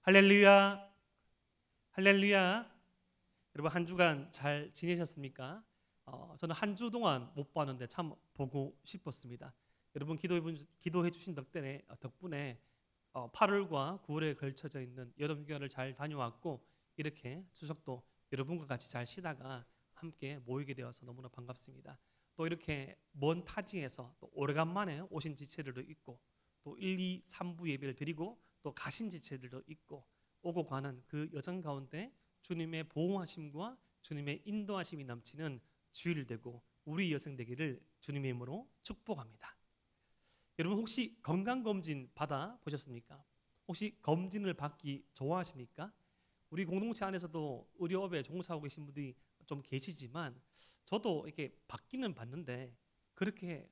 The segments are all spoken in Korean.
할렐루야, 할렐루야. 여러분 한 주간 잘 지내셨습니까? 저는 한 주 동안 못 봤는데 참 보고 싶었습니다. 여러분 기도해 주신 덕분에 8월과 9월에 걸쳐져 있는 여름 휴가를 잘 다녀왔고 이렇게 추석도 여러분과 같이 잘 쉬다가 함께 모이게 되어서 너무나 반갑습니다. 또 이렇게 먼 타지에서 또 오래간만에 오신 지체들도 있고 또 1, 2, 3부 예배를 드리고 또 가신 지체들도 있고 오고 가는 그 여정 가운데 주님의 보호하심과 주님의 인도하심이 넘치는 주일 되고 우리 여정 되기를 주님의 이름으로 축복합니다. 여러분 혹시 건강검진 받아 보셨습니까? 혹시 검진을 받기 좋아하십니까? 우리 공동체 안에서도 의료업에 종사하고 계신 분들이 좀 계시지만 저도 이렇게 받기는 받는데 그렇게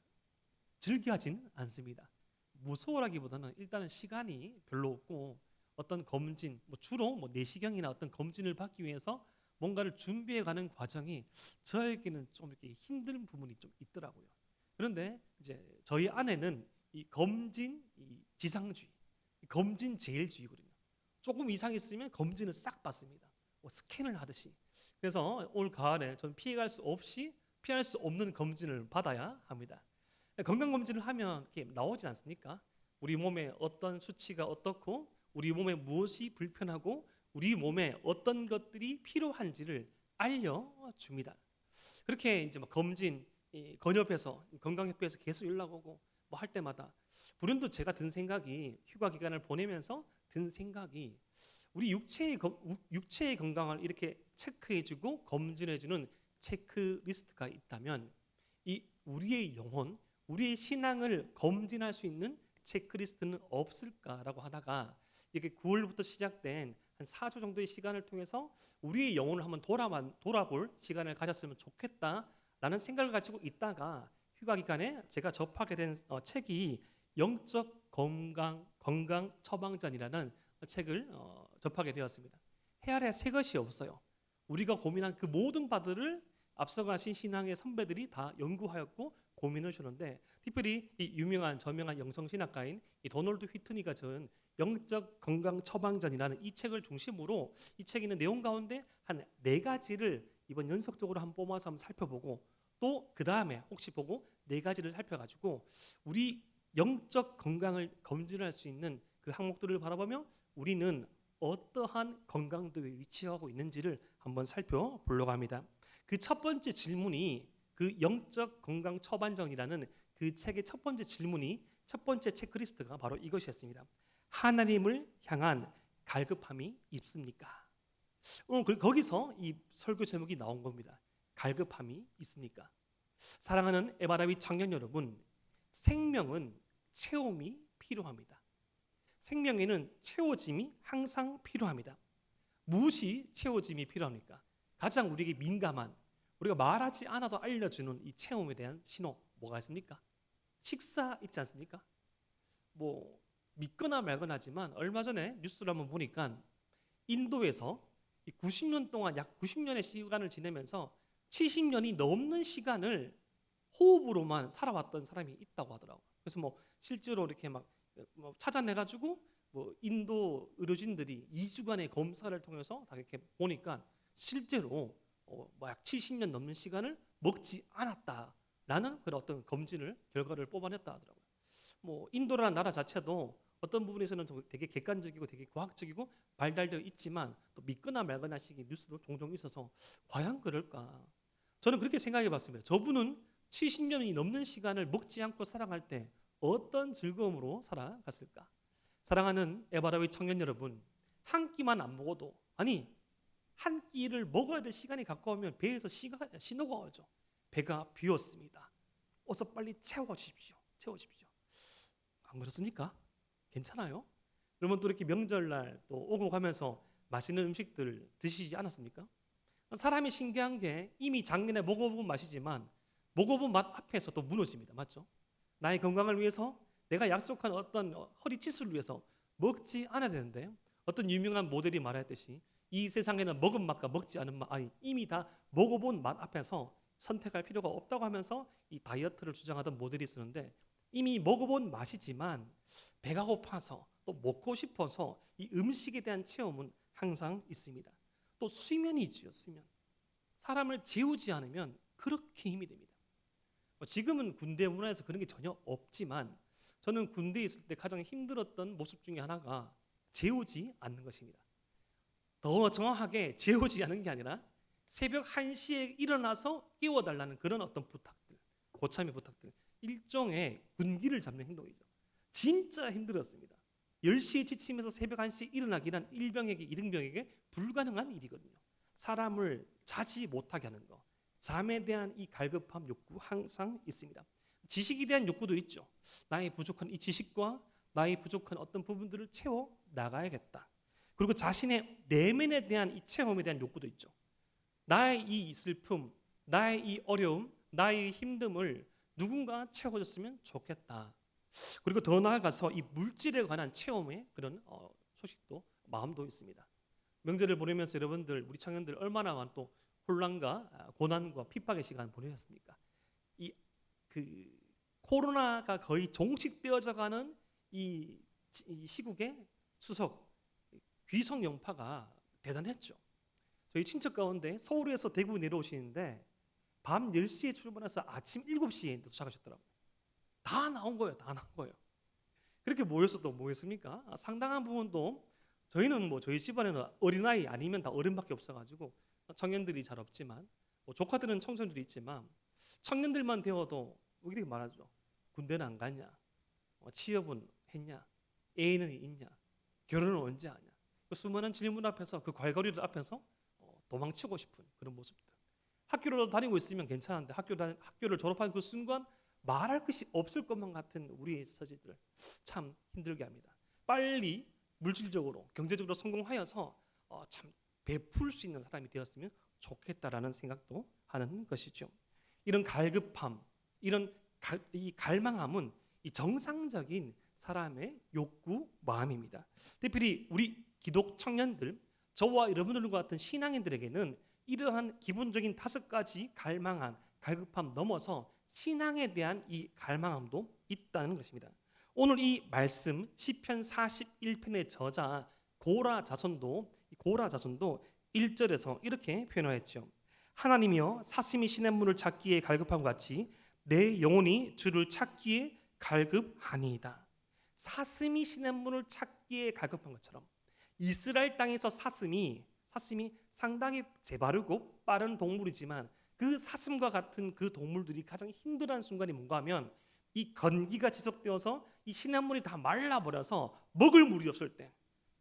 즐겨하진 않습니다. 무서워라기보다는 일단은 시간이 별로 없고 어떤 검진, 주로 내시경이나 어떤 검진을 받기 위해서 뭔가를 준비해가는 과정이 저에게는 좀 이렇게 힘든 부분이 좀 있더라고요. 그런데 이제 저희 아내는 이 검진 이 지상주의, 검진 제일주의거든요. 조금 이상 있으면 검진을 싹 받습니다. 스캔을 하듯이. 그래서 올 가을에 저는 피할 수 없는 검진을 받아야 합니다. 건강검진을 하면 이렇게 나오지 않습니까? 우리 몸에 어떤 수치가 어떻고 우리 몸에 무엇이 불편하고 우리 몸에 어떤 것들이 필요한지를 알려줍니다. 그렇게 이제 검진 건협에서 건강협회에서 계속 연락 오고 할 때마다 불현듯 제가 든 생각이 휴가 기간을 보내면서 든 생각이 우리 육체의 건강을 이렇게 체크해주고 검진해주는 체크리스트가 있다면 이 우리의 영혼, 우리의 신앙을 검진할 수 있는 체크리스트는 없을까라고 하다가 이렇게 9월부터 시작된 한 4주 정도의 시간을 통해서 우리의 영혼을 한번 돌아볼 시간을 가졌으면 좋겠다라는 생각을 가지고 있다가 휴가 기간에 제가 접하게 된 책이 영적 건강 처방전이라는 책을 접하게 되었습니다. 헤아려야 새 것이 없어요. 우리가 고민한 그 모든 바들을 앞서가신 신앙의 선배들이 다 연구하였고 고민을 주는데 특별히 이 저명한 영성신학가인 이 도널드 휘트니가 적은 영적 건강 처방전이라는 이 책을 중심으로 이 책에 있는 내용 가운데 한 4가지를 이번 연속적으로 한번 뽑아서 한번 살펴보고 또 그 다음에 혹시 보고 4가지를 살펴가지고 우리 영적 건강을 검진할 수 있는 그 항목들을 바라보며 우리는 어떠한 건강도에 위치하고 있는지를 한번 살펴보려고 합니다. 그 첫 번째 질문이 그 영적 건강 처방전이라는 그 책의 첫 번째 질문이 첫 번째 체크리스트가 바로 이것이었습니다. 하나님을 향한 갈급함이 있습니까? 거기서 이 설교 제목이 나온 겁니다. 갈급함이 있습니까? 사랑하는 에바라비 청년 여러분, 생명은 체험이 필요합니다. 생명에는 채워짐이 항상 필요합니다. 무엇이 채워짐이 필요합니까? 가장 우리에게 민감한 우리가 말하지 않아도 알려주는 이 체험에 대한 신호 뭐가 있습니까? 식사 있지 않습니까? 믿거나 말거나지만 얼마 전에 뉴스를 한번 보니까 인도에서 90년 동안 약 90년의 시간을 지내면서 70년이 넘는 시간을 호흡으로만 살아왔던 사람이 있다고 하더라고요. 그래서 실제로 이렇게 찾아내가지고 인도 의료진들이 2주간의 검사를 통해서 다 이렇게 보니까 실제로 약 70년 넘는 시간을 먹지 않았다라는 그런 어떤 결과를 뽑아냈다 하더라고요. 인도라는 나라 자체도 어떤 부분에서는 되게 객관적이고 되게 과학적이고 발달되어 있지만 또 믿거나 말거나 식의 뉴스도 종종 있어서 과연 그럴까? 저는 그렇게 생각해 봤습니다. 저분은 70년이 넘는 시간을 먹지 않고 살아갈 때 어떤 즐거움으로 살아갔을까? 사랑하는 에바라위 청년 여러분, 한 끼만 안 먹어도 한 끼를 먹어야 될 시간이 가까우면 배에서 신호가 오죠. 배가 비었습니다. 어서 빨리 채워주십시오. 안 그렇습니까? 괜찮아요? 여러분 또 이렇게 명절날 또 오고 가면서 맛있는 음식들 드시지 않았습니까? 사람이 신기한 게 이미 작년에 먹어본 맛이지만 먹어본 맛 앞에서 또 무너집니다. 맞죠? 나의 건강을 위해서 내가 약속한 어떤 허리치수를 위해서 먹지 않아야 되는데 어떤 유명한 모델이 말했듯이 이 세상에는 먹은 맛과 먹지 않은 맛, 이미 다 먹어본 맛 앞에서 선택할 필요가 없다고 하면서 이 다이어트를 주장하던 모델이 있었는데 이미 먹어본 맛이지만 배가 고파서 또 먹고 싶어서 이 음식에 대한 체험은 항상 있습니다. 또 수면이 있죠. 수면. 사람을 재우지 않으면 그렇게 힘이 됩니다. 지금은 군대 문화에서 그런 게 전혀 없지만 저는 군대에 있을 때 가장 힘들었던 모습 중에 하나가 재우지 않는 것입니다. 더 정확하게 재우지 않는 게 아니라 새벽 1시에 일어나서 깨워달라는 그런 어떤 부탁들, 고참의 부탁들, 일종의 군기를 잡는 행동이죠. 진짜 힘들었습니다. 10시에 지치면서 새벽 1시에 일어나기란 일병에게 이등병에게 불가능한 일이거든요. 사람을 자지 못하게 하는 거. 잠에 대한 이 갈급함 욕구 항상 있습니다. 지식에 대한 욕구도 있죠. 나의 부족한 이 지식과 나의 부족한 어떤 부분들을 채워 나가야겠다. 그리고 자신의 내면에 대한 이 체험에 대한 욕구도 있죠. 나의 이 슬픔, 나의 이 어려움, 나의 힘듦을 누군가 채워줬으면 좋겠다. 그리고 더 나아가서 이 물질에 관한 체험의 그런 소식도 마음도 있습니다. 명절을 보내면서 여러분들 우리 청년들 얼마나 많은 또 혼란과 고난과 핍박의 시간 보내셨습니까? 이 코로나가 거의 종식되어져가는 이 시국의 추석 귀성 연파가 대단했죠. 저희 친척 가운데 서울에서 대구 내려오시는데 밤 10시에 출발해서 아침 7시에 도착하셨더라고요. 다 나온 거예요. 다 나온 거예요. 그렇게 모여서 또 뭐였습니까? 상당한 부분도 저희는 뭐 저희 집안에는 어린아이 아니면 다 어른밖에 없어가지고 청년들이 잘 없지만 조카들은 청소년들이 있지만 청년들만 배워도 이렇게 말하죠. 군대는 안 갔냐? 취업은 했냐? 애인은 있냐? 결혼은 언제 하냐? 그 수많은 질문 앞에서 그 괄거리들 앞에서 도망치고 싶은 그런 모습들. 학교를 다니고 있으면 괜찮은데 학교를 졸업한 그 순간 말할 것이 없을 것만 같은 우리의 처지들 참 힘들게 합니다. 빨리 물질적으로 경제적으로 성공하여서 참 베풀 수 있는 사람이 되었으면 좋겠다라는 생각도 하는 것이죠. 이런 갈급함, 이런 이 갈망함은 이 정상적인 사람의 욕구, 마음입니다. 특별히 우리 기독 청년들, 저와 여러분들과 같은 신앙인들에게는 이러한 기본적인 5가지 갈망한 갈급함 넘어서 신앙에 대한 이 갈망함도 있다는 것입니다. 오늘 이 말씀 시편 41편의 저자 고라 자손도 1절에서 이렇게 표현하였죠. 하나님이여 사슴이 시냇물을 찾기에 갈급함과 같이 내 영혼이 주를 찾기에 갈급하니이다. 사슴이 시냇물을 찾기에 갈급한 것처럼 이스라엘 땅에서 사슴이 상당히 재바르고 빠른 동물이지만 그 사슴과 같은 그 동물들이 가장 힘들어하는 순간이 뭔가 하면 이 건기가 지속되어서 이 시냇물이 다 말라버려서 먹을 물이 없을 때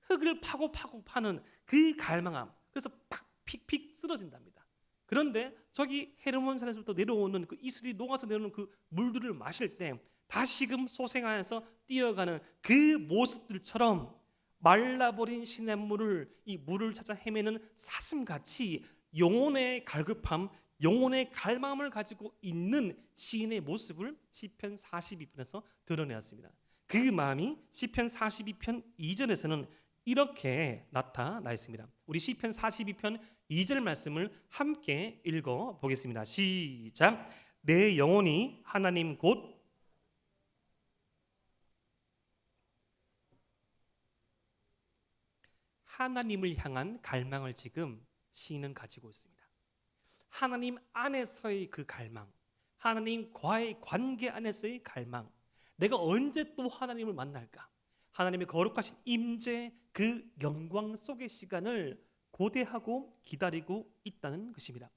흙을 파고 파는 그 갈망함, 그래서 팍 픽픽 쓰러진답니다. 그런데 저기 헤르몬산에서부터 내려오는 그 이슬이 녹아서 내려오는 그 물들을 마실 때 다시금 소생하여서 뛰어가는 그 모습들처럼 말라버린 시냇물을 이 물을 찾아 헤매는 사슴같이 영혼의 갈급함, 영혼의 갈망을 가지고 있는 시인의 모습을 시편 42편에서 드러내었습니다. 그 마음이 시편 42편 2절에서는 이렇게 나타나 있습니다. 우리 시편 42편 2절 말씀을 함께 읽어 보겠습니다. 시작. 내 영혼이 하나님 곧 하나님을 향한 갈망을 지금 시인은 가지고 있습니다. 하나님 안에서의 그 갈망, 하나님과의 관계 안에서의 갈망, 내가 언제 또 하나님을 만날까? 하나님의 거룩하신 임재, 그 영광 속의 시간을 고대하고 기다리고 있다는 것입니다.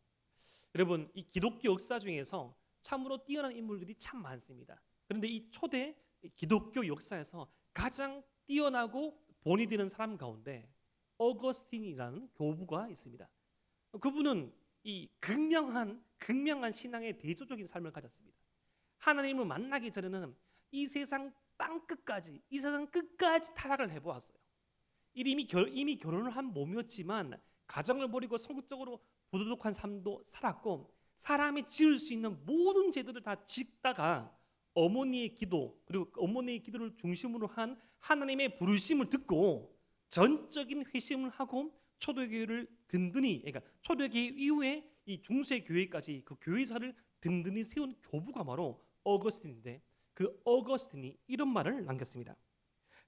여러분, 이 기독교 역사 중에서 참으로 뛰어난 인물들이 참 많습니다. 그런데 이 초대 기독교 역사에서 가장 뛰어나고 본이 되는 사람 가운데 어거스틴이라는 교부가 있습니다. 그분은 이 극명한 신앙의 대조적인 삶을 가졌습니다. 하나님을 만나기 전에는 이 세상 땅 끝까지, 이 세상 끝까지 타락을 해보았어요. 이미 결혼을 한 몸이었지만 가정을 버리고 성적으로 부도덕한 삶도 살았고 사람이 지을 수 있는 모든 죄들을 다 짓다가 어머니의 기도, 그리고 어머니의 기도를 중심으로 한 하나님의 부르심을 듣고 전적인 회심을 하고 초대교회를 든든히, 그러니까 초대교회 이후에 이 중세교회까지 그 교회사를 든든히 세운 교부가 바로 어거스틴인데, 그 어거스틴이 이런 말을 남겼습니다.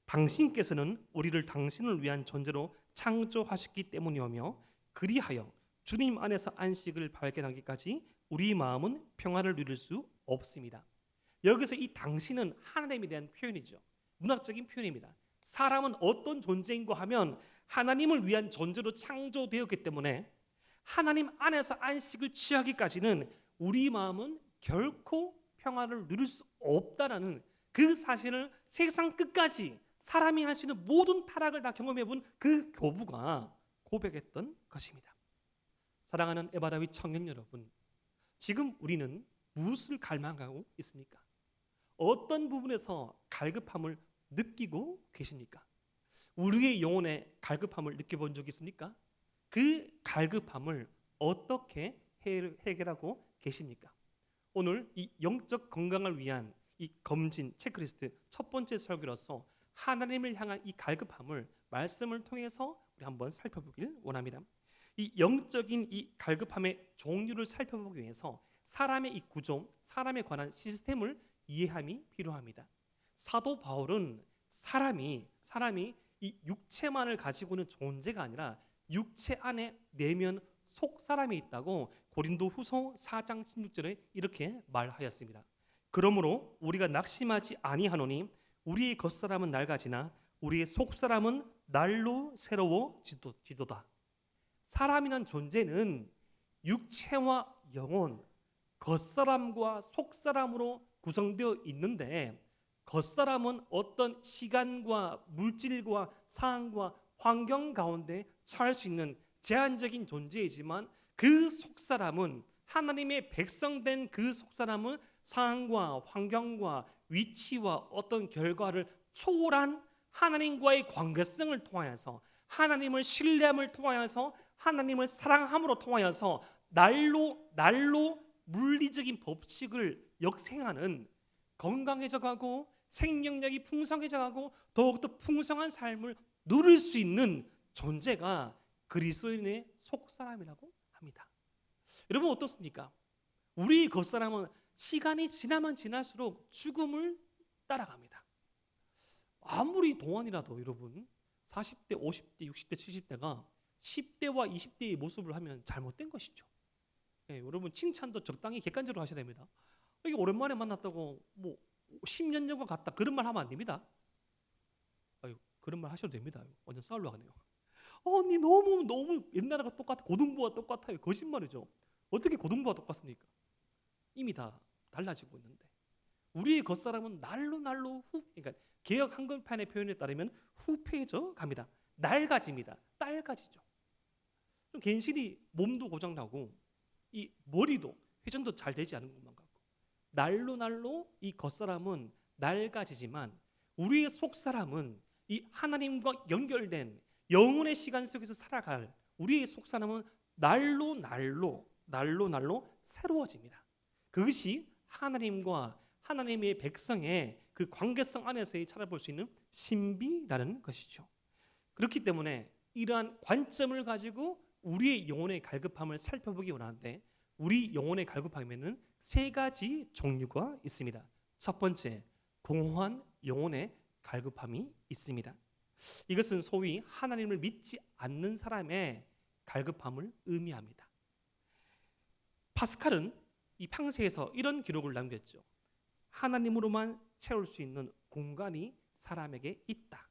당신께서는 우리를 당신을 위한 존재로 창조하셨기 때문이오며 그리하여 주님 안에서 안식을 발견하기까지 우리 마음은 평안을 누릴 수 없습니다. 여기서 이 당신은 하나님에 대한 표현이죠. 문학적인 표현입니다. 사람은 어떤 존재인고 하면 하나님을 위한 존재로 창조되었기 때문에 하나님 안에서 안식을 취하기까지는 우리 마음은 결코 평안을 누릴 수 없다라는 그 사실을 세상 끝까지 사람이 하시는 모든 타락을 다 경험해본 그 교부가 고백했던 것입니다. 사랑하는 에바다윗 청년 여러분, 지금 우리는 무엇을 갈망하고 있습니까? 어떤 부분에서 갈급함을 느끼고 계십니까? 우리의 영혼의 갈급함을 느껴본 적 있습니까? 그 갈급함을 어떻게 해결하고 계십니까? 오늘 이 영적 건강을 위한 이 검진 체크리스트 첫 번째 설교로서 하나님을 향한 이 갈급함을 말씀을 통해서 우리 한번 살펴보길 원합니다. 이 영적인 이 갈급함의 종류를 살펴보기 위해서 사람의 이 구조, 사람에 관한 시스템을 이해함이 필요합니다. 사도 바울은 사람이 이 육체만을 가지고 있는 존재가 아니라 육체 안에 내면 속 사람이 있다고 고린도후서 4장 16절에 이렇게 말하였습니다. 그러므로 우리가 낙심하지 아니하노니 우리의 겉사람은 낡아지나 우리의 속사람은 날로 새로워지도다. 사람이란 존재는 육체와 영혼, 겉사람과 속사람으로 구성되어 있는데 겉사람은 어떤 시간과 물질과 상황과 환경 가운데 처할 수 있는 제한적인 존재이지만 그 속사람은 하나님의 백성된 그 속사람은 상황과 환경과 위치와 어떤 결과를 초월한 하나님과의 관계성을 통하여서 하나님을 신뢰함을 통하여서 하나님을 사랑함으로 통하여서 날로 물리적인 법칙을 역행하는 건강해져가고 생명력이 풍성해져가고 더욱더 풍성한 삶을 누릴 수 있는 존재가 그리스도인의 속사람이라고 합니다. 여러분 어떻습니까? 우리 겉사람은 시간이 지나면 지날수록 죽음을 따라갑니다. 아무리 동안이라도 여러분 40대, 50대, 60대, 70대가 10대와 20대의 모습을 하면 잘못된 것이죠. 네, 여러분 칭찬도 적당히 객관적으로 하셔야 됩니다. 이게 오랜만에 만났다고 뭐 10년 전과 같다 그런 말 하면 안 됩니다. 그런 말 하셔도 됩니다. 완전 싸우려고 하네요. 언니 너무 옛날과 똑같아. 고등부와 똑같아요. 거짓말이죠. 어떻게 고등부와 똑같습니까? 이미 다 달라지고 있는데 우리의 겉사람은 날로 그러니까 개역 한글판의 표현에 따르면 후패해져 갑니다. 낡아집니다. 딸가지죠. 좀 괜시리 몸도 고장나고 이 머리도 회전도 잘 되지 않은 것만 같고 날로 이 겉사람은 낡아지지만 우리의 속사람은 이 하나님과 연결된 영혼의 시간 속에서 살아갈 우리의 속사람은 날로 새로워집니다. 그것이 하나님과 하나님의 백성의 그 관계성 안에서의 찾아볼 수 있는 신비라는 것이죠. 그렇기 때문에 이러한 관점을 가지고 우리의 영혼의 갈급함을 살펴보기 원하는데 우리 영혼의 갈급함에는 세 가지 종류가 있습니다. 첫 번째, 공허한 영혼의 갈급함이 있습니다. 이것은 소위 하나님을 믿지 않는 사람의 갈급함을 의미합니다. 파스칼은 이 팡세에서 이런 기록을 남겼죠. 하나님으로만 채울 수 있는 공간이 사람에게 있다.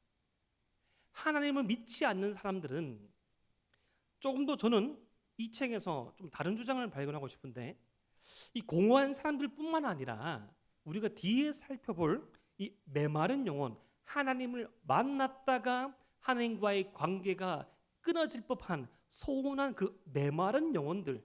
하나님을 믿지 않는 사람들은 조금 더 저는 이 책에서 좀 다른 주장을 발견하고 싶은데 이 공허한 사람들뿐만 아니라 우리가 뒤에 살펴볼 이 메마른 영혼, 하나님을 만났다가 하나님과의 관계가 끊어질 법한 소원한 그 메마른 영혼들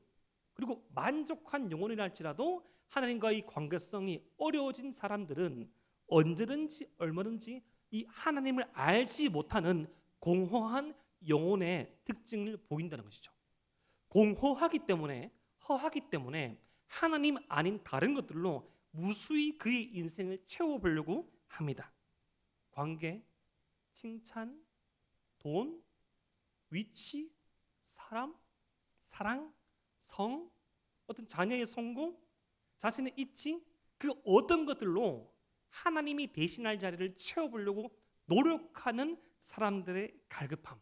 그리고 만족한 영혼이라 할지라도 하나님과의 관계성이 어려워진 사람들은 언제든지 얼마든지 이 하나님을 알지 못하는 공허한 영혼의 특징을 보인다는 것이죠. 공허하기 때문에 허하기 때문에 하나님 아닌 다른 것들로 무수히 그의 인생을 채워보려고 합니다. 관계, 칭찬, 돈, 위치, 사람, 사랑, 성, 어떤 자녀의 성공, 자신의 입지 그 어떤 것들로 하나님이 대신할 자리를 채워보려고 노력하는 사람들의 갈급함,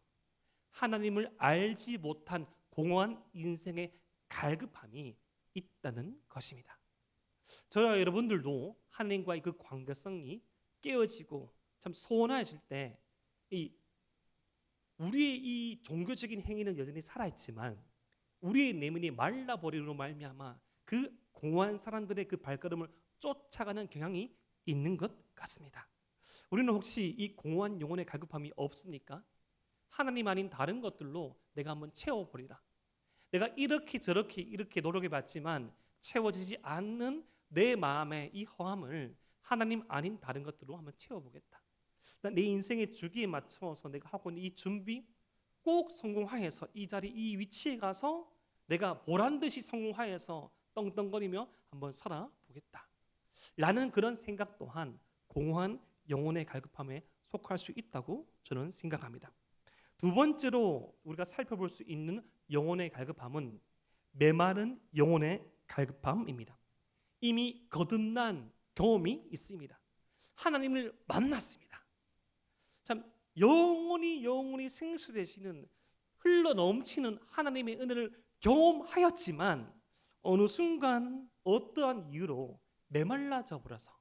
하나님을 알지 못한 공허한 인생의 갈급함이 있다는 것입니다. 저와 여러분들도 하나님과의 그 관계성이 깨어지고 참 소원해질 때 우리의 이 종교적인 행위는 여전히 살아있지만 우리의 내면이 말라버리로 말미암아 그 공허한 사람들의 그 발걸음을 쫓아가는 경향이 있는 것 같습니다. 우리는 혹시 이 공허한 영혼의 갈급함이 없습니까? 하나님 아닌 다른 것들로 내가 한번 채워버리라. 내가 이렇게 저렇게 이렇게 노력해봤지만 채워지지 않는 내 마음의 이 허함을 하나님 아닌 다른 것들로 한번 채워보겠다. 내 인생의 주기에 맞춰서 내가 하고 있는 이 준비 꼭 성공하여서 이 자리 이 위치에 가서 내가 보란듯이 성공하여서 떵떵거리며 한번 살아보겠다 라는 그런 생각 또한 공허한 영혼의 갈급함에 속할 수 있다고 저는 생각합니다. 두 번째로 우리가 살펴볼 수 있는 영혼의 갈급함은 메마른 영혼의 갈급함입니다. 이미 거듭난 경험이 있습니다. 하나님을 만났습니다. 참 영원히 생수되시는 흘러 넘치는 하나님의 은혜를 경험하였지만 어느 순간 어떠한 이유로 메말라져 버려서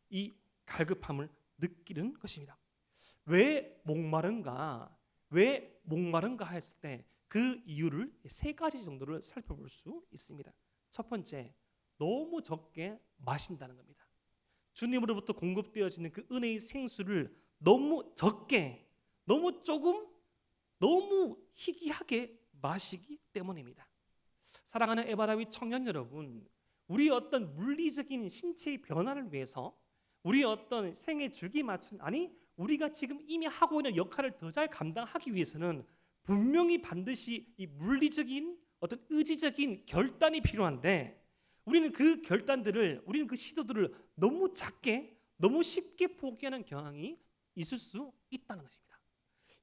이 갈급함을 느끼는 것입니다. 왜 목마른가 했을 때 그 이유를 세 가지 정도를 살펴볼 수 있습니다. 첫 번째, 너무 적게 마신다는 겁니다. 주님으로부터 공급되어지는 그 은혜의 생수를 너무 적게, 너무 조금, 너무 희귀하게 마시기 때문입니다. 사랑하는 에바라위 청년 여러분, 우리의 어떤 물리적인 신체의 변화를 위해서 우리의 어떤 생애 주기 맞춘 우리가 지금 이미 하고 있는 역할을 더 잘 감당하기 위해서는 분명히 반드시 이 물리적인 어떤 의지적인 결단이 필요한데 우리는 그 결단들을 우리는 그 시도들을 너무 작게 너무 쉽게 포기하는 경향이 있을 수 있다는 것입니다.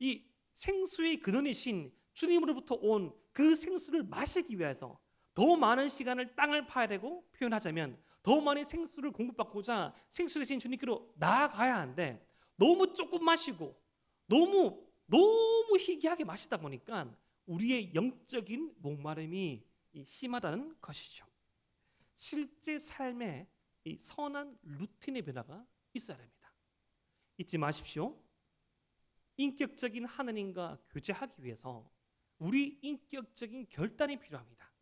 이 생수의 근원이신 주님으로부터 온 그 생수를 마시기 위해서 더 많은 시간을 땅을 파야 되고 표현하자면 더 많은 생수를 공급받고자 생수 대신 주님께로 나아가야 하는데 너무 조금 마시고 너무 희귀하게 마시다 보니까 우리의 영적인 목마름이 심하다는 것이죠. 실제 삶에 이 선한 루틴의 변화가 있어야 됩니다. 잊지 마십시오. 인격적인 하나님과 교제하기 위해서 우리 인격적인 결단이 필요합니다.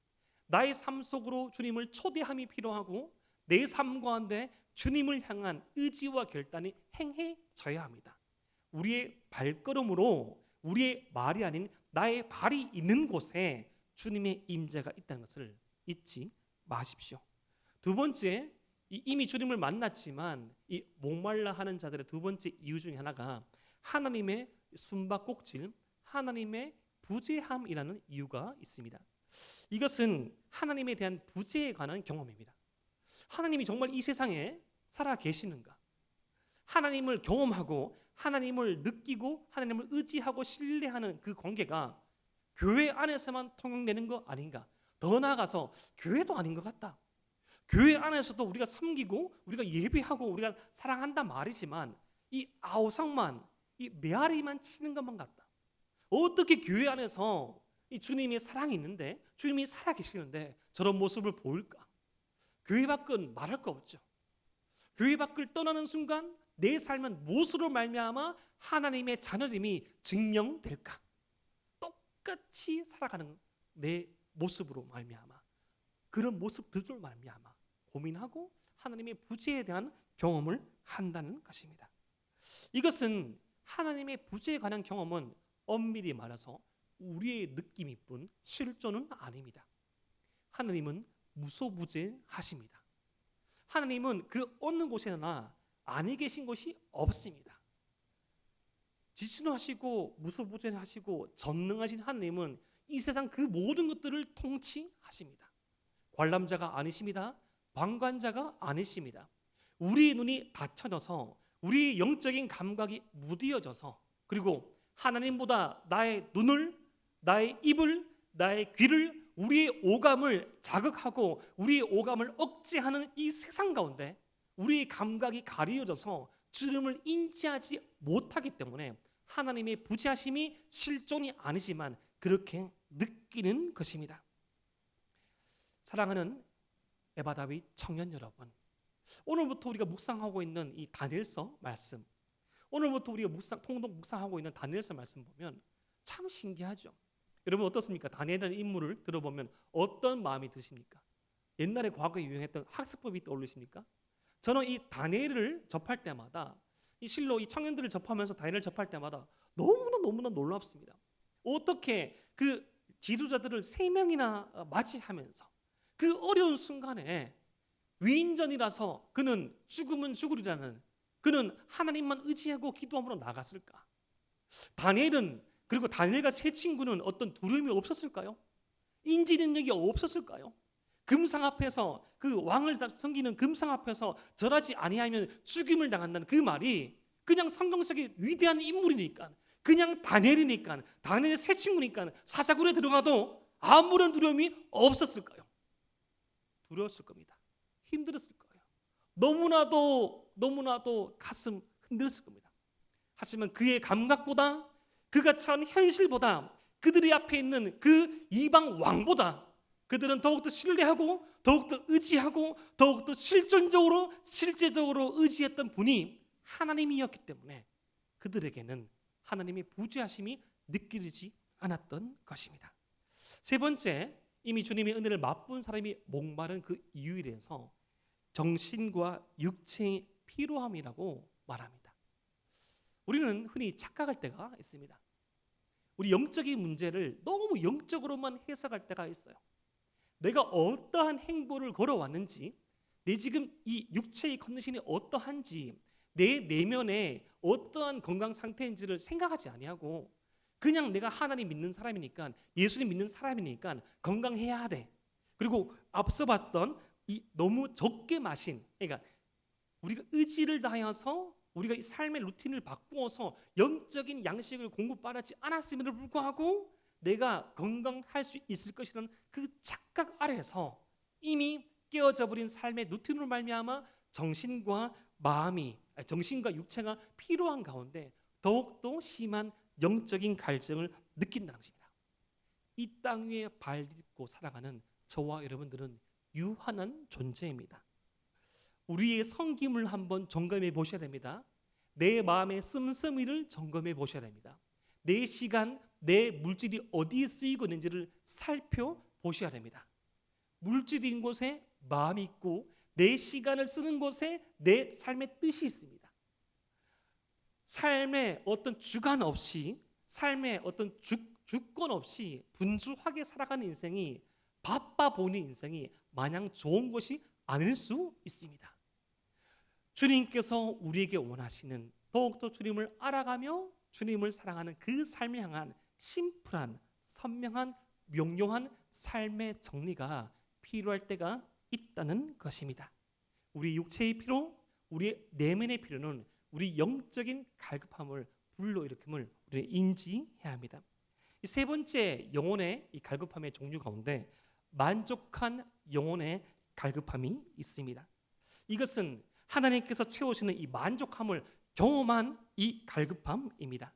나의 삶 속으로 주님을 초대함이 필요하고 내 삶 가운데 주님을 향한 의지와 결단이 행해져야 합니다. 우리의 발걸음으로 우리의 말이 아닌 나의 발이 있는 곳에 주님의 임재가 있다는 것을 잊지 마십시오. 두 번째, 이미 주님을 만났지만 이 목말라 하는 자들의 두 번째 이유 중에 하나가 하나님의 숨바꼭질, 하나님의 부재함이라는 이유가 있습니다. 이것은 하나님에 대한 부재에 관한 경험입니다. 하나님이 정말 이 세상에 살아 계시는가? 하나님을 경험하고 하나님을 느끼고 하나님을 의지하고 신뢰하는 그 관계가 교회 안에서만 통용되는 거 아닌가? 더 나아가서 교회도 아닌 것 같다. 교회 안에서도 우리가 섬기고 우리가 예배하고 우리가 사랑한단 말이지만 이 아우성만 이 메아리만 치는 것만 같다. 어떻게 교회 안에서 이 주님의 사랑이 있는데 주님이 살아계시는데 저런 모습을 보일까? 교회 밖은 말할 거 없죠. 교회 밖을 떠나는 순간 내 삶은 무엇으로 말미암아 하나님의 자녀됨이 증명될까? 똑같이 살아가는 내 모습으로 말미암아 그런 모습들로 말미암아 고민하고 하나님의 부재에 대한 경험을 한다는 것입니다. 이것은 하나님의 부재에 관한 경험은 엄밀히 말해서 우리의 느낌일 뿐 실존은 아닙니다. 하나님은 무소부재하십니다. 하나님은 그 어느 곳에나 아니 계신 곳이 없습니다. 지신하시고 무소부재하시고 전능하신 하나님은 이 세상 그 모든 것들을 통치하십니다. 관람자가 아니십니다. 방관자가 아니십니다. 우리의 눈이 닫혀져서 우리의 영적인 감각이 무디어져서 그리고 하나님보다 나의 눈을 나의 입을 나의 귀를 우리의 오감을 자극하고 우리의 오감을 억제하는 이 세상 가운데 우리의 감각이 가리워져서 주님을 인지하지 못하기 때문에 하나님의 부지하심이 실존이 아니지만 그렇게 느끼는 것입니다. 사랑하는 에바다윗 청년 여러분, 오늘부터 우리가 묵상하고 있는 이 다니엘서 말씀, 오늘부터 우리가 통독 묵상하고 있는 다니엘서 말씀 보면 참 신기하죠. 여러분 어떻습니까? 다니엘이라는 인물을 들어보면 어떤 마음이 드십니까? 옛날에 과거에 유행했던 학습법이 떠오르십니까? 저는 이 다니엘을 접할 때마다 이 실로 이 청년들을 접하면서 다니엘을 접할 때마다 너무나 놀랍습니다. 어떻게 그 지도자들을 3명이나 맞이하면서 그 어려운 순간에 위인전이라서 그는 죽으면 죽으리라는, 그는 하나님만 의지하고 기도함으로 나갔을까? 다니엘은, 그리고 다니엘과 세 친구는 어떤 두려움이 없었을까요? 인지 능력이 없었을까요? 금상 앞에서, 그 왕을 섬기는 금상 앞에서 절하지 아니하면 죽임을 당한다는 그 말이 그냥 성경속의 위대한 인물이니까, 그냥 다니엘이니까, 다니엘의 세 친구니까 사자굴에 들어가도 아무런 두려움이 없었을까요? 두려웠을 겁니다. 힘들었을 거예요. 너무나도 가슴 흔들었을 겁니다. 하지만 그의 감각보다, 그가 처한 현실보다, 그들의 앞에 있는 그 이방 왕보다 그들은 더욱더 신뢰하고 더욱더 의지하고 더욱더 실제적으로 의지했던 분이 하나님이었기 때문에 그들에게는 하나님의 부지하심이 느껴지지 않았던 것입니다. 세 번째, 이미 주님의 은혜를 맛본 사람이 목마른 그 이유에 대해서 정신과 육체의 피로함이라고 말합니다. 우리는 흔히 착각할 때가 있습니다. 우리 영적인 문제를 너무 영적으로만 해석할 때가 있어요. 내가 어떠한 행보를 걸어왔는지, 내 지금 이 육체의 컨디션이 어떠한지, 내 내면에 어떠한 건강 상태인지를 생각하지 아니하고 그냥 내가 하나님 믿는 사람이니까, 예수님 믿는 사람이니까 건강해야 돼. 그리고 앞서 봤던 이 너무 적게 마신, 그러니까 우리가 의지를 다하여서 우리가 이 삶의 루틴을 바꾸어서 영적인 양식을 공급받지 않았음에도 불구하고 내가 건강할 수 있을 것이라는 그 착각 아래에서 이미 깨어져 버린 삶의 루틴으로 말미암아 정신과 육체가 피로한 가운데 더욱더 심한 영적인 갈증을 느낀다는 것입니다. 이 땅 위에 발 딛고 살아가는 저와 여러분들은 유한한 존재입니다. 우리의 섬김을 한번 점검해 보셔야 됩니다. 내 마음의 씀씀이를 점검해 보셔야 됩니다. 내 시간, 내 물질이 어디에 쓰이고 있는지를 살펴보셔야 됩니다. 물질인 곳에 마음이 있고 내 시간을 쓰는 곳에 내 삶의 뜻이 있습니다. 삶의 어떤 주관 없이, 삶의 어떤 주권 없이 분주하게 살아가는 인생이, 바빠 보는 인생이 마냥 좋은 것이 아닐 수 있습니다. 주님께서 우리에게 원하시는, 더욱더 주님을 알아가며 주님을 사랑하는 그 삶을 향한 심플한, 선명한, 명료한 삶의 정리가 필요할 때가 있다는 것입니다. 우리 육체의 피로, 우리의 내면의 피로는 우리 영적인 갈급함을 불러일으킴을 우리는 인지해야 합니다. 이 세 번째 영혼의 이 갈급함의 종류 가운데 만족한 영혼의 갈급함이 있습니다. 이것은 하나님께서 채우시는 이 만족함을 경험한 이 갈급함입니다.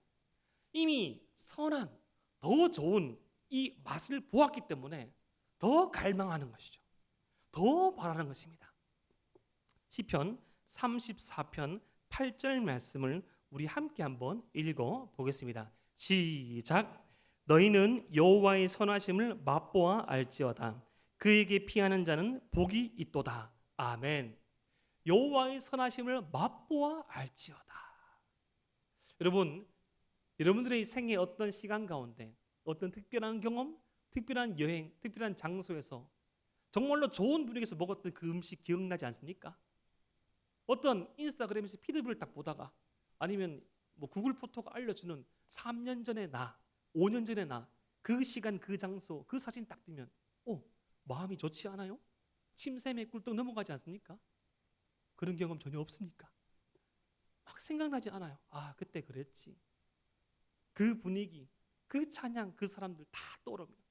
이미 선한, 더 좋은 이 맛을 보았기 때문에 더 갈망하는 것이죠. 더 바라는 것입니다. 시편 34편 8절 말씀을 우리 함께 한번 읽어 보겠습니다. 시작. 너희는 여호와의 선하심을 맛보아 알지어다. 그에게 피하는 자는 복이 있도다. 아멘. 여호와의 선하심을 맛보아 알지어다. 여러분들의 생애 어떤 시간 가운데 어떤 특별한 경험, 특별한 여행, 특별한 장소에서 정말로 좋은 분위기에서 먹었던 그 음식 기억나지 않습니까? 어떤 인스타그램에서 피드뷰를 딱 보다가, 아니면 뭐 구글 포토가 알려주는 3년 전에 나, 5년 전에 나, 그 시간 그 장소 그 사진 딱 뜨면 마음이 좋지 않아요? 침샘에 꿀떡 넘어가지 않습니까? 그런 경험 전혀 없습니까? 막 생각나지 않아요? 아, 그때 그랬지. 그 분위기, 그 찬양, 그 사람들 다 떠오릅니다.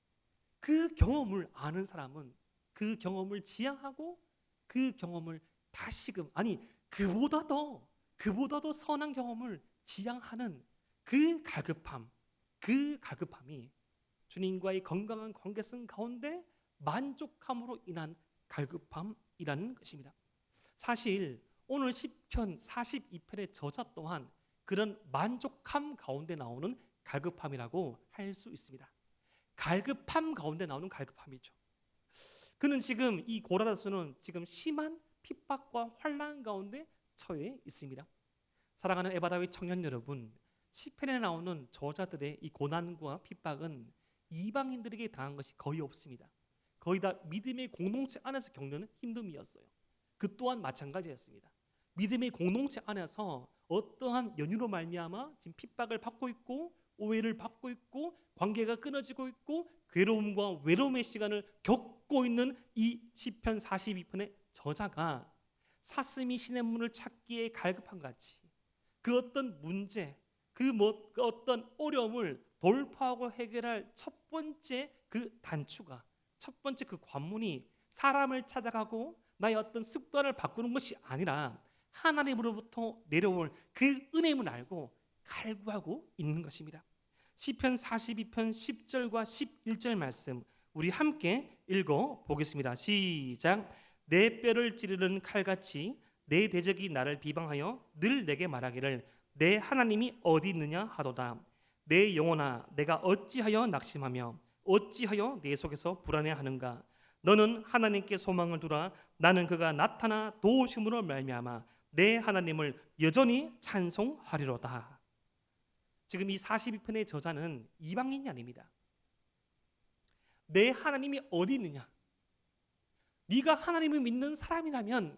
그 경험을 아는 사람은 그 경험을 지향하고 그 경험을 다시금, 아니 그보다 더 그보다도 선한 경험을 지향하는 그 갈급함이 주님과의 건강한 관계성 가운데 만족함으로 인한 갈급함이라는 것입니다. 사실 오늘 시편 42편의 저자 또한 그런 만족함 가운데 나오는 갈급함이라고 할 수 있습니다. 갈급함 가운데 나오는 갈급함이죠. 그는 지금 이 고라다스는 지금 심한 핍박과 환난 가운데 처해 있습니다. 사랑하는 에바다윗 청년 여러분, 시편에 나오는 저자들의 이 고난과 핍박은 이방인들에게 당한 것이 거의 없습니다. 거의 다 믿음의 공동체 안에서 겪는 힘듦이었어요. 그 또한 마찬가지였습니다. 믿음의 공동체 안에서 어떠한 연유로 말미암아 지금 핍박을 받고 있고 오해를 받고 있고 관계가 끊어지고 있고 괴로움과 외로움의 시간을 겪고 있는 이 시편 42편의 저자가 사슴이 신의 문을 찾기에 갈급한 같이 그 어떤 문제, 그 어떤 어려움을 돌파하고 해결할 첫 번째 그 단추가, 첫 번째 그 관문이 사람을 찾아가고 나의 어떤 습관을 바꾸는 것이 아니라 하나님으로부터 내려올 그 은혜임을 알고 갈구하고 있는 것입니다. 시편 42편 10절과 11절 말씀 우리 함께 읽어 보겠습니다. 시작. 내 뼈를 찌르는 칼같이 내 대적이 나를 비방하여 늘 내게 말하기를 내 하나님이 어디 있느냐 하도다. 내 영혼아 내가 어찌하여 낙심하며 어찌하여 내 속에서 불안해하는가. 너는 하나님께 소망을 두라. 나는 그가 나타나 도우심으로 말미암아 내 하나님을 여전히 찬송하리로다. 지금 이 42편의 저자는 이방인이 아닙니다. 내 하나님이 어디 있느냐? 네가 하나님을 믿는 사람이라면,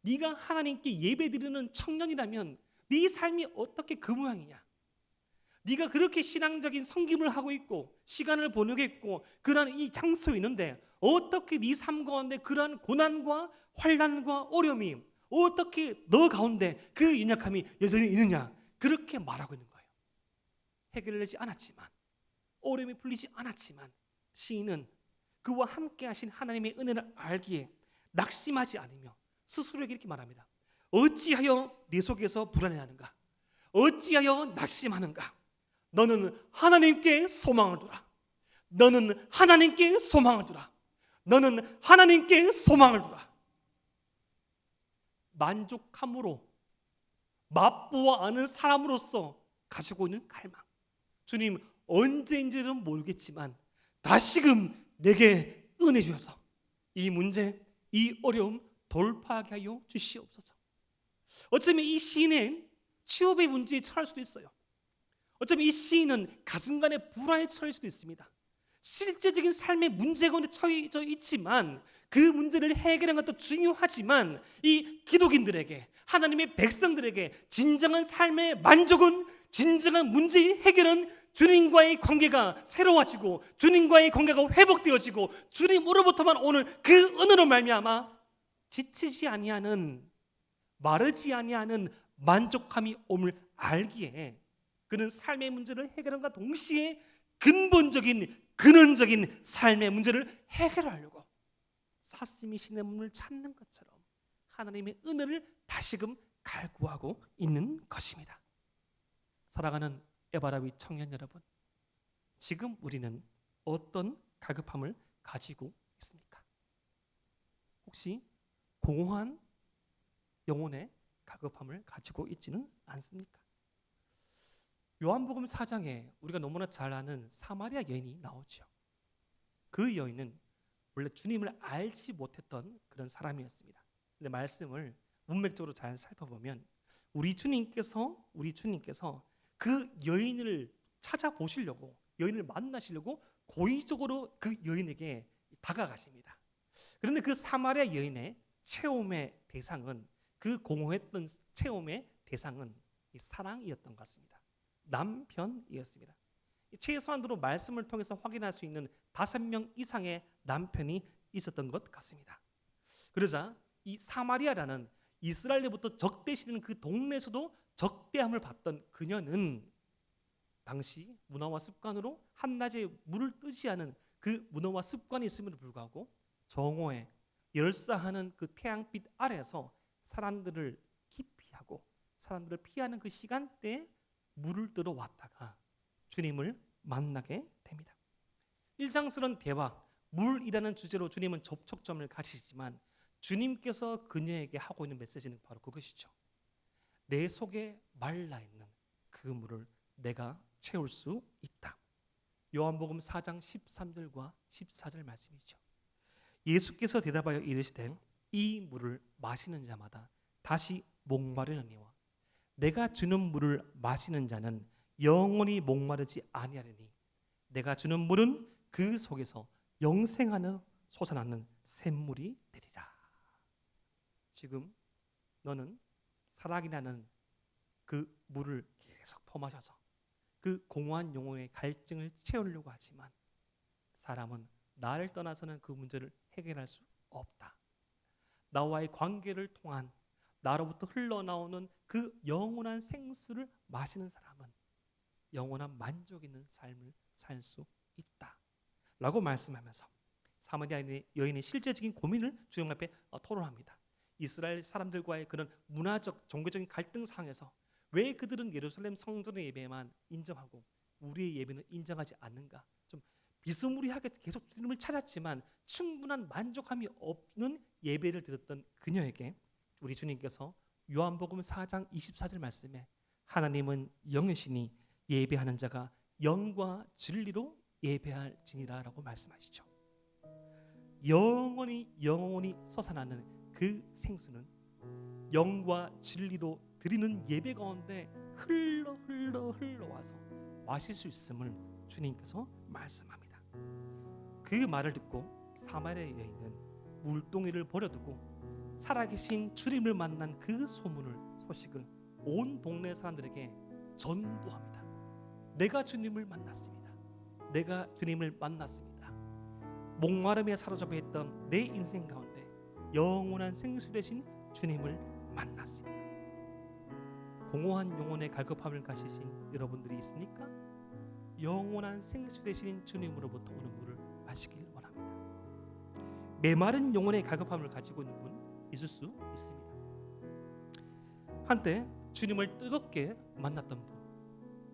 네가 하나님께 예배드리는 청년이라면 네 삶이 어떻게 그 모양이냐? 네가 그렇게 신앙적인 섬김을 하고 있고 시간을 보내고 있고 그러한 이 장소에 있는데 어떻게 네 삶 가운데 그러한 고난과 환난과 어려움이 어떻게 너 가운데 그 연약함이 여전히 있느냐? 그렇게 말하고 있는 거예요. 해결되지 않았지만, 어려움이 풀리지 않았지만 시인은 그와 함께 하신 하나님의 은혜를 알기에 낙심하지 않으며 스스로에게 이렇게 말합니다. 어찌하여 네 속에서 불안해하는가? 어찌하여 낙심하는가? 너는 하나님께 소망을 두라. 너는 하나님께 소망을 두라. 너는 하나님께 소망을 두라. 만족함으로 맛보아 아는 사람으로서 가지고 있는 갈망. 주님 언제인지는 모르겠지만 다시금 내게 은혜 주셔서 이 문제, 이 어려움 돌파하게 하여 주시옵소서. 어쩌면 이 시인은 취업의 문제에 처할 수도 있어요. 어쩌면 이 시인은 가정간의 불화에 처할 수도 있습니다. 실제적인 삶의 문제 가운데 처해져 있지만 그 문제를 해결하는 것도 중요하지만 이 기독인들에게, 하나님의 백성들에게 진정한 삶의 만족은, 진정한 문제 해결은 주님과의 관계가 새로워지고 주님과의 관계가 회복되어지고 주님으로부터만 오는 그 은혜로 말미암아 지치지 아니하는, 마르지 아니하는 만족함이 옴을 알기에 그는 삶의 문제를 해결함과 동시에 근원적인 삶의 문제를 해결하려고 사슴이 신의 문을 찾는 것처럼 하나님의 은혜를 다시금 갈구하고 있는 것입니다. 사랑하는 에바라위 청년 여러분, 지금 우리는 어떤 갈급함을 가지고 있습니까? 혹시 공허한 영혼의 갈급함을 가지고 있지는 않습니까? 요한복음 4장에 우리가 너무나 잘 아는 사마리아 여인이 나오죠. 그 여인은 원래 주님을 알지 못했던 그런 사람이었습니다. 근데 말씀을 문맥적으로 잘 살펴보면 우리 주님께서 그 여인을 찾아보시려고, 여인을 만나시려고 고의적으로 그 여인에게 다가가십니다. 그런데 그 사마리아 여인의 체험의 대상은, 그 공허했던 체험의 대상은 사랑이었던 것 같습니다. 남편이었습니다. 최소한으로 말씀을 통해서 확인할 수 있는 5명 이상의 남편이 있었던 것 같습니다. 그러자 이 사마리아라는 이스라엘로부터 적대시되는 그 동네에서도 적대함을 받던 그녀는 당시 문화와 습관으로 한낮에 물을 뜨지 않은 그 문화와 습관이 있음에도 불구하고 정오에 열사하는 그 태양빛 아래에서 사람들을 기피하고 사람들을 피하는 그 시간대에 물을 뜨러 왔다가 주님을 만나게 됩니다. 일상스러운 대화, 물이라는 주제로 주님은 접촉점을 가지시지만 주님께서 그녀에게 하고 있는 메시지는 바로 그것이죠. 내 속에 말라있는 그 물을 내가 채울 수 있다. 요한복음 4장 13절과 14절 말씀이죠. 예수께서 대답하여 이르시되 이 물을 마시는 자마다 다시 목마르느니와 내가 주는 물을 마시는 자는 영원히 목마르지 아니하리니 내가 주는 물은 그 속에서 영생하는 솟아나는 샘물이 되리라. 지금 너는 사랑이라는 그 물을 계속 퍼마셔서 그 공허한 영혼의 갈증을 채우려고 하지만 사람은 나를 떠나서는 그 문제를 해결할 수 없다. 나와의 관계를 통한 나로부터 흘러나오는 그 영원한 생수를 마시는 사람은 영원한 만족 있는 삶을 살 수 있다 라고 말씀하면서 사마리아 여인의 실제적인 고민을 주님 앞에 토론합니다. 이스라엘 사람들과의 그런 문화적 종교적인 갈등 상에서 왜 그들은 예루살렘 성전의 예배만 인정하고 우리의 예배는 인정하지 않는가? 좀 비스무리하게 계속 주님을 찾았지만 충분한 만족함이 없는 예배를 드렸던 그녀에게 우리 주님께서 요한복음 4장 24절 말씀에 하나님은 영이시니 예배하는 자가 영과 진리로 예배할지니라 라고 말씀하시죠. 영원히 솟아나는 그 생수는 영과 진리로 드리는 예배 가운데 흘러와서 마실 수 있음을 주님께서 말씀합니다. 그 말을 듣고 사마리아 여인은 물동이를 버려두고 살아계신 주님을 만난 그 소식을 온 동네 사람들에게 전도합니다. 내가 주님을 만났습니다. 내가 주님을 만났습니다. 목마름에 사로잡혀 있던 내 인생 가운데 영원한 생수 되신 주님을 만났습니다. 공허한 영혼의 갈급함을 가지신 여러분들이 있습니까? 영원한 생수 되신 주님으로부터 오는 물을 마시길 원합니다. 메마른 영혼의 갈급함을 가지고 있는 분 있을 수 있습니다. 한때 주님을 뜨겁게 만났던 분,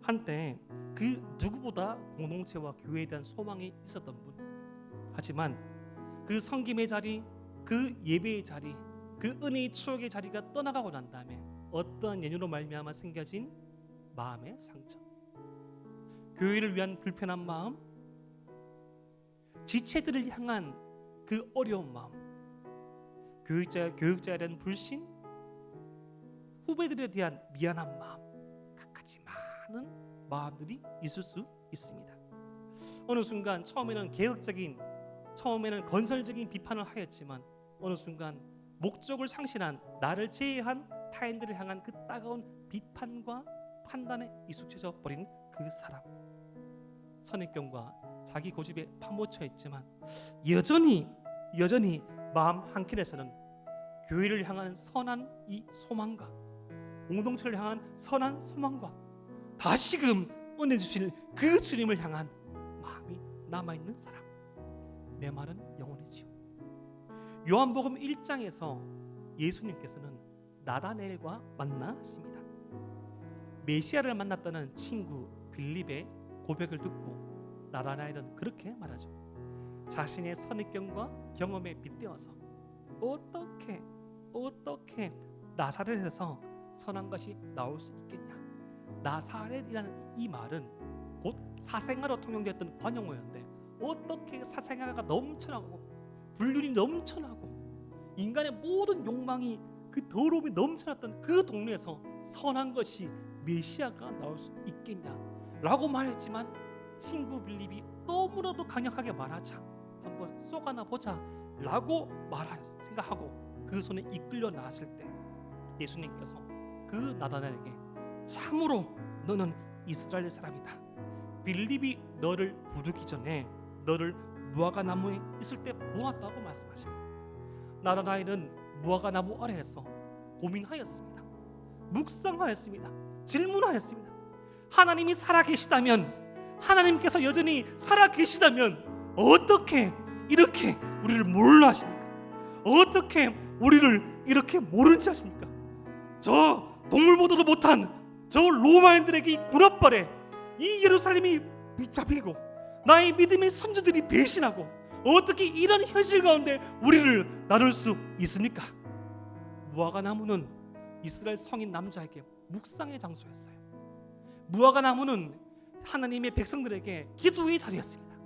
한때 그 누구보다 공동체와 교회에 대한 소망이 있었던 분, 하지만 그 섬김의 자리, 그 예배의 자리, 그 은혜의 추억의 자리가 떠나가고 난 다음에 어떠한 연유로 말미암아 생겨진 마음의 상처, 교회를 위한 불편한 마음, 지체들을 향한 그 어려운 마음, 교육자에 대한 불신, 후배들에 대한 미안한 마음, 각가지 많은 마음들이 있을 수 있습니다. 어느 순간 처음에는 건설적인 비판을 하였지만 어느 순간 목적을 상실한 나를 제외한 타인들을 향한 그 따가운 비판과 판단에 익숙해져 버린 그 사람, 선입견과 자기 고집에 파묻혀 있지만 여전히 마음 한켠에서는 교회를 향한 선한 이 소망과 공동체를 향한 선한 소망과 다시금 은혜 주실 그 주님을 향한 마음이 남아있는 사람, 내 말은 영혼이지요. 요한복음 1장에서 예수님께서는 나다나엘과 만나십니다. 메시아를 만났다는 친구 빌립의 고백을 듣고 나다나엘은 그렇게 말하죠. 자신의 선입견과 경험에 빗대어서 어떻게 나사렛에서 선한 것이 나올 수 있겠냐. 나사렛이라는 이 말은 곧 사생아로 통용되었던 관용어였는데 어떻게 사생아가 넘쳐나고 불륜이 넘쳐나고 인간의 모든 욕망이 그 더러움이 넘쳐났던 그 동네에서 선한 것이 메시아가 나올 수 있겠냐라고 말했지만 친구 빌립이 너무나도 강력하게 말하자 한번 쏘가나 보자라고 생각하고 그 손에 이끌려 나왔을 때 예수님께서 그 나다나엘에게 참으로 너는 이스라엘 사람이다. 빌립이 너를 부르기 전에 너를 무화과 나무에 있을 때 보았다고 말씀하십니다. 나다나엘은 무화과 나무 아래에서 고민하였습니다. 묵상하였습니다. 질문하였습니다. 하나님이 살아계시다면, 하나님께서 여전히 살아계시다면 어떻게 이렇게 우리를 몰라 하십니까? 어떻게 우리를 이렇게 모른 체 하십니까? 저 동물보다도 못한 저 로마인들에게 이 군합발에 이 예루살렘이 잡히고 나의 믿음의 선조들이 배신하고 어떻게 이런 현실 가운데 우리를 나눌 수 있습니까? 무화과 나무는 이스라엘 성인 남자에게 묵상의 장소였어요. 무화과 나무는 하나님의 백성들에게 기도의 자리였습니다.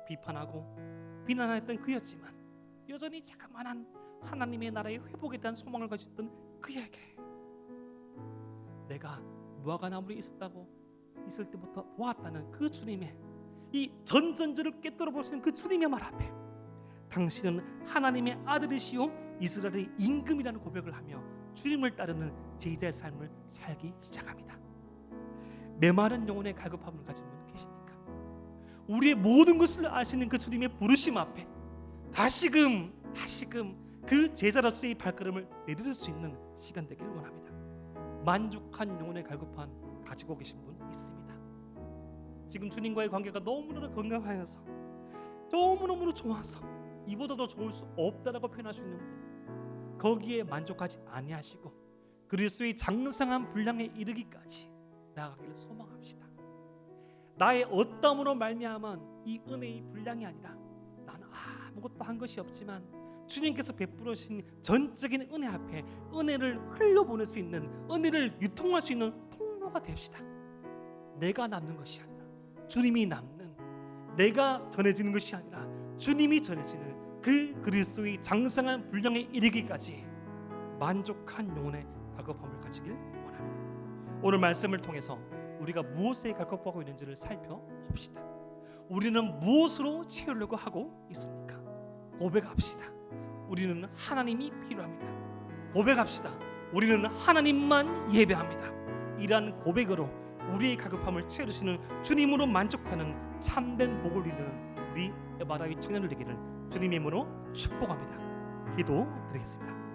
비판하고 비난했던 그였지만 여전히 자그마한 하나님의 나라의 회복에 대한 소망을 가지고 있던 그에게 내가 무화과 나무에 있을 때부터 보았다는 그 주님의 이 전전제를 깨뜨려 볼 수 있는 그 주님의 말 앞에 당신은 하나님의 아들이시오 이스라엘의 임금이라는 고백을 하며 주님을 따르는 제자의 삶을 살기 시작합니다. 메마른 영혼의 갈급함을 가진 분 계십니까? 우리의 모든 것을 아시는 그 주님의 부르심 앞에 다시금 그 제자로서의 발걸음을 내디딜 수 있는 시간 되기를 원합니다. 만족한 영혼의 갈급함 가지고 계신 분 있습니다. 지금 주님과의 관계가 너무나도 건강하여서 너무너무 좋아서 이보다 더 좋을 수 없다라고 표현할 수 있는 분, 거기에 만족하지 아니하시고 그리스도의 장성한 분량에 이르기까지 나아가기를 소망합시다. 나의 어떠함으로 말미암은 이 은혜의 분량이 아니라 나는 아무것도 한 것이 없지만 주님께서 베풀으신 전적인 은혜 앞에 은혜를 흘려보낼 수 있는, 은혜를 유통할 수 있는 통로가 됩시다. 내가 남는 것이 아니라 주님이 남는, 내가 전해지는 것이 아니라 주님이 전해지는 그 그리스도의 장성한 분량에 이르기까지 만족한 영혼의 갈급함을 가지길 원합니다. 오늘 말씀을 통해서 우리가 무엇에 갈급하고 있는지를 살펴봅시다. 우리는 무엇으로 채우려고 하고 있습니까? 고백합시다. 우리는 하나님이 필요합니다. 고백합시다. 우리는 하나님만 예배합니다. 이러한 고백으로 우리의 갈급함을 채워주시는 주님으로 만족하는 참된 복을 이루는 우리 에바라의 청년들 되기를 주님의 이름으로 축복합니다. 기도드리겠습니다.